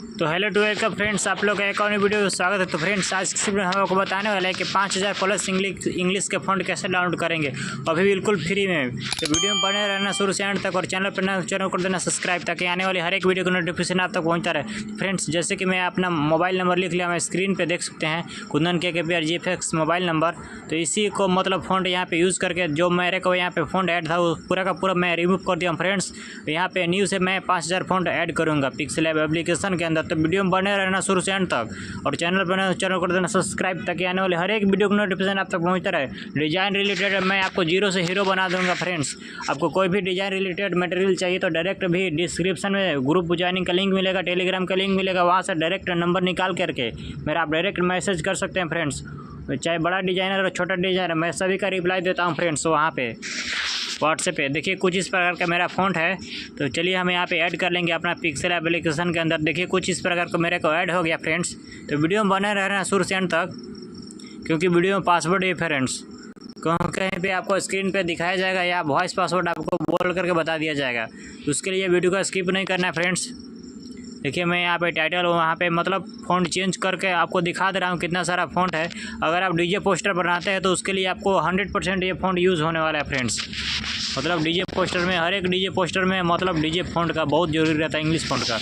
तो hello to welcome friends, आप लोग का एक और वीडियो में स्वागत है। तो फ्रेंड्स, आज की वीडियो में हम आपको बताने वाला है कि 5000 प्लस इंग्लिश के फ़ॉन्ट कैसे डाउनलोड करेंगे, अभी बिल्कुल फ्री में। तो वीडियो में बने रहना शुरू से एंड तक, और चैनल पर नया चैनल कर देना सब्सक्राइब, ताकि आने वाली हर एक वीडियो का नोटिफिकेशन आप तक पहुँचता रहे। फ्रेंड्स, जैसे कि मैं अपना मोबाइल नंबर लिख लिया, मैं स्क्रीन पर देख सकते हैं Kundan KKPR GFX mobile number. तो इसी को मतलब फ़ॉन्ट यहाँ पे यूज़ करके जो मेरे को यहाँ पे फ़ॉन्ट ऐड था वो पूरा का पूरा मैं रिमूव कर दिया फ्रेंड्स। यहाँ पे न्यू से मैं 5000 फ़ॉन्ट ऐड करूँगा पिक्सेल लैब एप्लीकेशन के अंदर। तो वीडियो में बने रहना शुरू से एंड तक, और चैनल पर चैनल कर देना सब्सक्राइब, ताकि आने वाले हर एक वीडियो का नोटिफिकेशन आप तक पहुँचता रहे। डिज़ाइन रिलेटेड मैं आपको जीरो से हीरो बना दूँगा फ्रेंड्स। आपको कोई भी डिज़ाइन रिलेटेड मटेरियल चाहिए तो डायरेक्ट भी डिस्क्रिप्शन में ग्रुप ज्वाइनिंग का लिंक मिलेगा, टेलीग्राम का लिंक मिलेगा, वहाँ से डायरेक्ट नंबर निकाल करके मेरा आप डायरेक्ट मैसेज कर सकते हैं फ्रेंड्स। चाहे बड़ा डिज़ाइनर और छोटा डिज़ाइनर, मैं सभी का रिप्लाई देता हूँ फ्रेंड्स। वहाँ पे व्हाट्सएप पे देखिए कुछ इस प्रकार का मेरा फ़ॉन्ट है। तो चलिए हम यहाँ पे ऐड कर लेंगे अपना पिक्सेल एप्लीकेशन के अंदर। देखिए कुछ इस प्रकार का मेरे को ऐड हो गया फ्रेंड्स। तो वीडियो में बने रहना शुरू से एंड तक, क्योंकि वीडियो में पासवर्ड है फ्रेंड्स, कहीं पे आपको स्क्रीन पे दिखाया जाएगा या वॉइस पासवर्ड आपको बोल करके बता दिया जाएगा। तो उसके लिए वीडियो को स्किप नहीं करना है फ्रेंड्स। देखिए मैं यहाँ पे टाइटल वहाँ पे मतलब फ़ॉन्ट चेंज करके आपको दिखा दे रहा हूँ कितना सारा फ़ॉन्ट है। अगर आप डीजे पोस्टर बनाते हैं तो उसके लिए आपको 100% ये फ़ॉन्ट यूज़ होने वाला है फ्रेंड्स। मतलब डीजे पोस्टर में, हर एक डीजे पोस्टर में मतलब डीजे फ़ॉन्ट का बहुत ज़रूरी रहता है, इंग्लिश फ़ॉन्ट का।